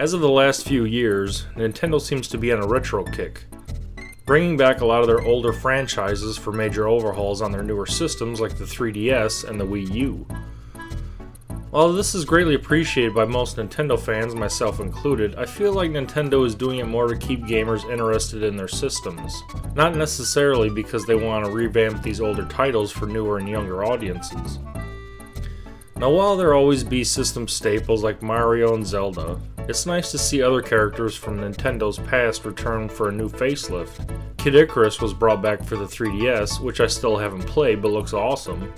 As of the last few years, Nintendo seems to be on a retro kick, bringing back a lot of their older franchises for major overhauls on their newer systems like the 3DS and the Wii U. While this is greatly appreciated by most Nintendo fans, myself included, I feel like Nintendo is doing it more to keep gamers interested in their systems, not necessarily because they want to revamp these older titles for newer and younger audiences. Now, while there always be system staples like Mario and Zelda, it's nice to see other characters from Nintendo's past return for a new facelift. Kid Icarus was brought back for the 3DS, which I still haven't played but looks awesome,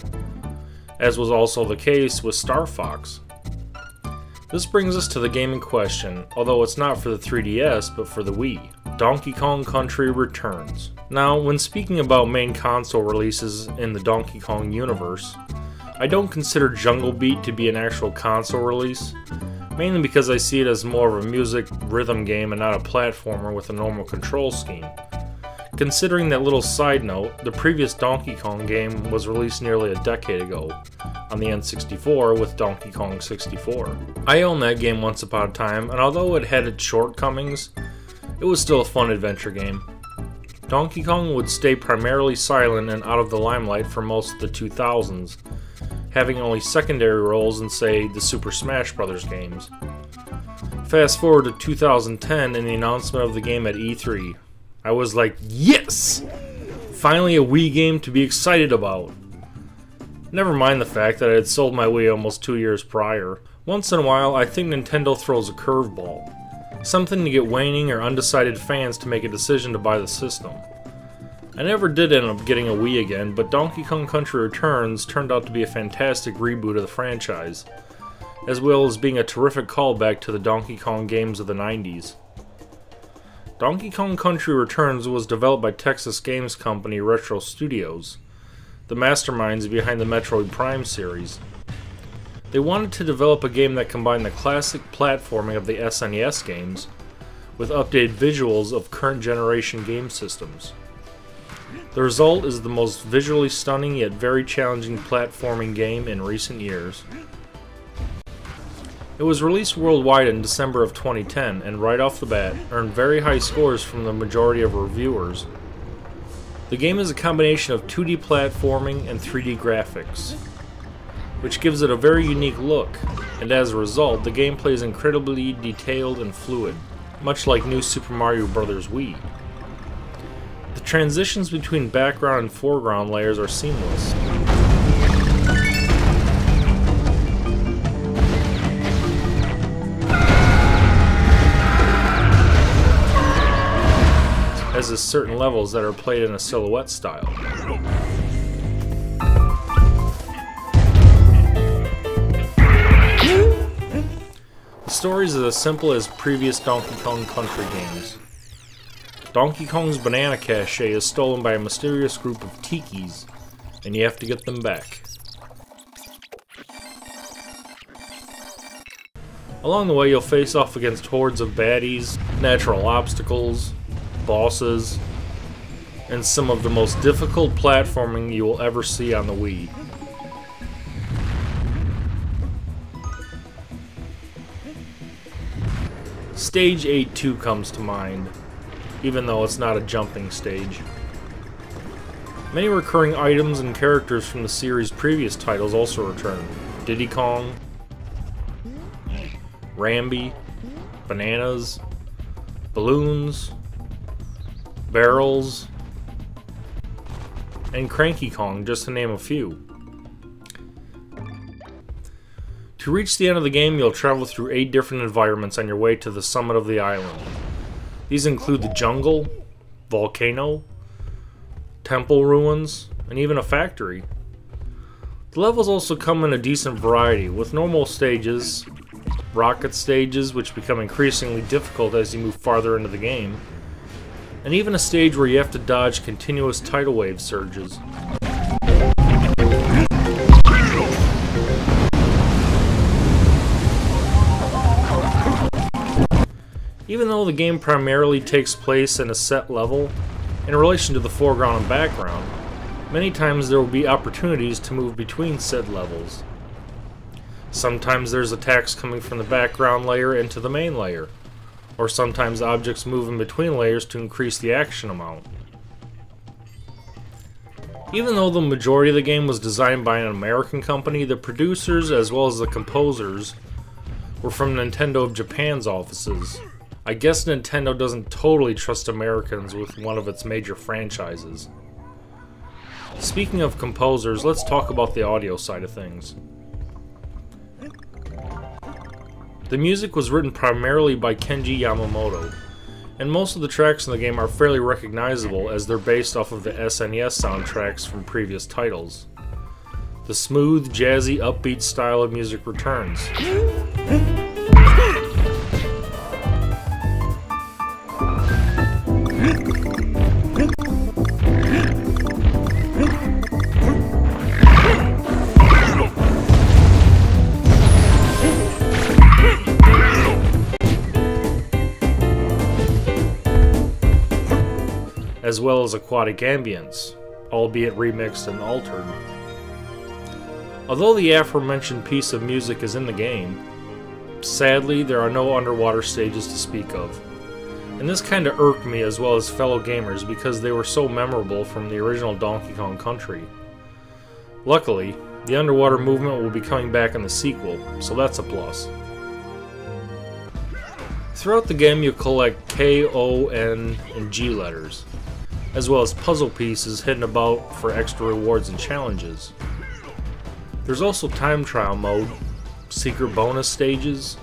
as was also the case with Star Fox. This brings us to the game in question, although it's not for the 3DS but for the Wii. Donkey Kong Country Returns. Now, when speaking about main console releases in the Donkey Kong universe, I don't consider Jungle Beat to be an actual console release, mainly because I see it as more of a music rhythm game and not a platformer with a normal control scheme. Considering that little side note, the previous Donkey Kong game was released nearly a decade ago on the N64 with Donkey Kong 64. I owned that game once upon a time, and although it had its shortcomings, it was still a fun adventure game. Donkey Kong would stay primarily silent and out of the limelight for most of the 2000s, having only secondary roles in, say, the Super Smash Bros. Games. Fast forward to 2010 and the announcement of the game at E3. I was like, yes! Finally a Wii game to be excited about. Never mind the fact that I had sold my Wii almost 2 years prior. Once in a while, I think Nintendo throws a curveball. Something to get waning or undecided fans to make a decision to buy the system. I never did end up getting a Wii again, but Donkey Kong Country Returns turned out to be a fantastic reboot of the franchise, as well as being a terrific callback to the Donkey Kong games of the 90s. Donkey Kong Country Returns was developed by Texas games company Retro Studios, the masterminds behind the Metroid Prime series. They wanted to develop a game that combined the classic platforming of the SNES games with updated visuals of current generation game systems. The result is the most visually stunning yet very challenging platforming game in recent years. It was released worldwide in December of 2010 and right off the bat earned very high scores from the majority of reviewers. The game is a combination of 2D platforming and 3D graphics, which gives it a very unique look, and as a result the gameplay is incredibly detailed and fluid, much like New Super Mario Bros. Wii. The transitions between background and foreground layers are seamless. As is certain levels that are played in a silhouette style. The story is as simple as previous Donkey Kong Country games. Donkey Kong's banana cache is stolen by a mysterious group of tikis, and you have to get them back. Along the way you'll face off against hordes of baddies, natural obstacles, bosses, and some of the most difficult platforming you will ever see on the Wii. Stage 8-2 comes to mind, even though it's not a jumping stage. Many recurring items and characters from the series' previous titles also return. Diddy Kong, Rambi, bananas, balloons, barrels, and Cranky Kong, just to name a few. To reach the end of the game, you'll travel through 8 different environments on your way to the summit of the island. These include the jungle, volcano, temple ruins, and even a factory. The levels also come in a decent variety, with normal stages, rocket stages which become increasingly difficult as you move farther into the game, and even a stage where you have to dodge continuous tidal wave surges. Even though the game primarily takes place in a set level, in relation to the foreground and background, many times there will be opportunities to move between said levels. Sometimes there's attacks coming from the background layer into the main layer, or sometimes objects move in between layers to increase the action amount. Even though the majority of the game was designed by an American company, the producers as well as the composers were from Nintendo of Japan's offices. I guess Nintendo doesn't totally trust Americans with one of its major franchises. Speaking of composers, let's talk about the audio side of things. The music was written primarily by Kenji Yamamoto, and most of the tracks in the game are fairly recognizable as they're based off of the SNES soundtracks from previous titles. The smooth, jazzy, upbeat style of music returns. As well as aquatic ambience, albeit remixed and altered. Although the aforementioned piece of music is in the game, sadly there are no underwater stages to speak of. And this kinda irked me as well as fellow gamers because they were so memorable from the original Donkey Kong Country. Luckily, the underwater movement will be coming back in the sequel, so that's a plus. Throughout the game you'll collect K, O, N, and G letters, as well as puzzle pieces hidden about for extra rewards and challenges. There's also time trial mode, secret bonus stages,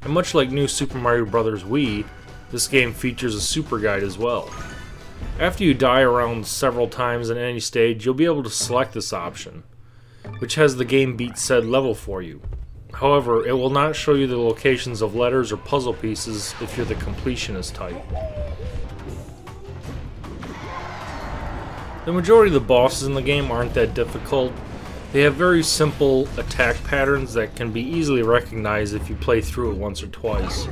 and much like New Super Mario Bros. Wii, this game features a super guide as well. After you die around several times in any stage, you'll be able to select this option, which has the game beat said level for you. However, it will not show you the locations of letters or puzzle pieces if you're the completionist type. The majority of the bosses in the game aren't that difficult. They have very simple attack patterns that can be easily recognized if you play through it once or twice.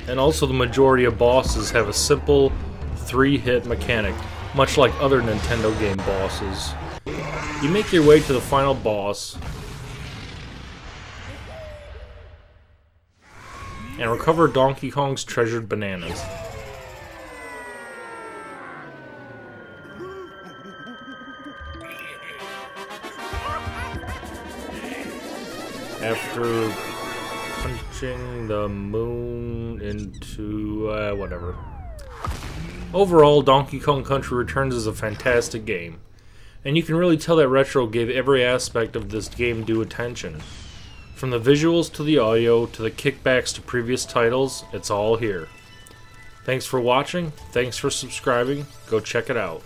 And also the majority of bosses have a simple 3-hit mechanic, much like other Nintendo game bosses. You make your way to the final boss and recover Donkey Kong's treasured bananas. After punching the moon into whatever. Overall, Donkey Kong Country Returns is a fantastic game, and you can really tell that Retro gave every aspect of this game due attention. From the visuals to the audio to the kickbacks to previous titles, it's all here. Thanks for watching, thanks for subscribing, go check it out.